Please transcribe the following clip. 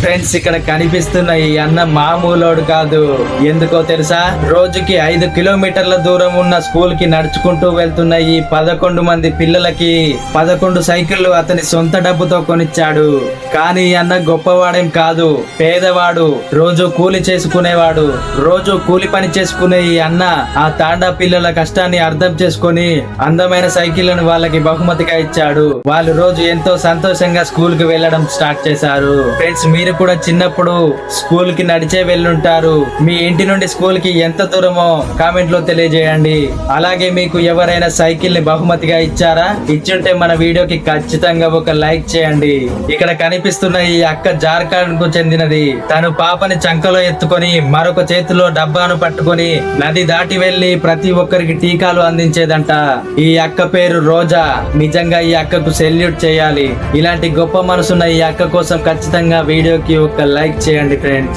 Friends, ఇక్కడ కనిపిస్తున్న ఈ అన్న మామూలోడు కాదు. ఎందుకో తెలుసా? రోజుకి 5 కిలోమీటర్ల దూరం ఉన్న స్కూల్ కి నడుచుకుంటూ వెళ్తున్న ఈ 11 మంది పిల్లలకి 11 సైకిళ్లు అతని సొంత డబ్బుతో కొనిచ్చాడు. కానీ ఈ అన్న గొప్పవాడేం కాదు, పేదవాడు. రోజు కూలి చేసుకునేవాడు. రోజు కూలి పని చేసుకునే ఈ అన్న ఆ తాండా పిల్లల కష్టాన్ని అర్థం చేసుకుని అందమైన సైకిళ్లను వాళ్ళకి బహుమతిగా ఇచ్చాడు. వాళ్ళు రోజు ఎంతో సంతోషంగా స్కూల్ కి వెళ్ళడం స్టార్ట్ చేశారు. ఫ్రెండ్స్, మీరు కూడా చిన్నప్పుడు స్కూల్ కి నడిచే వెళ్ళుంటారు. మీ ఇంటి నుండి స్కూల్ కి ఎంత దూరమో కామెంట్ లో తెలియజేయండి. అలాగే మీకు ఎవరైనా సైకిల్ ని బహుమతిగా ఇచ్చారా? ఇచ్చుంటే మన వీడియోకి ఖచ్చితంగా ఒక లైక్ చేయండి. ఇక్కడ కనిపిస్తున్న ఈ అక్క జార్ఖండ్ కు చెందినది. తను పాపని చంకలో ఎత్తుకొని మరొక చేతిలో డబ్బాను పట్టుకొని నది దాటి వెళ్లి ప్రతి ఒక్కరికి టీకాలు అందించేదంట. ఈ అక్క పేరు రోజా. నిజంగా ఈ అక్కకు సెల్యూట్ చేయాలి. ఇలాంటి గొప్ప మనసున్న ఈ అక్క కోసం ఖచ్చితంగా వీడియోకి ఒక లైక్ చేయండి ఫ్రెండ్స్.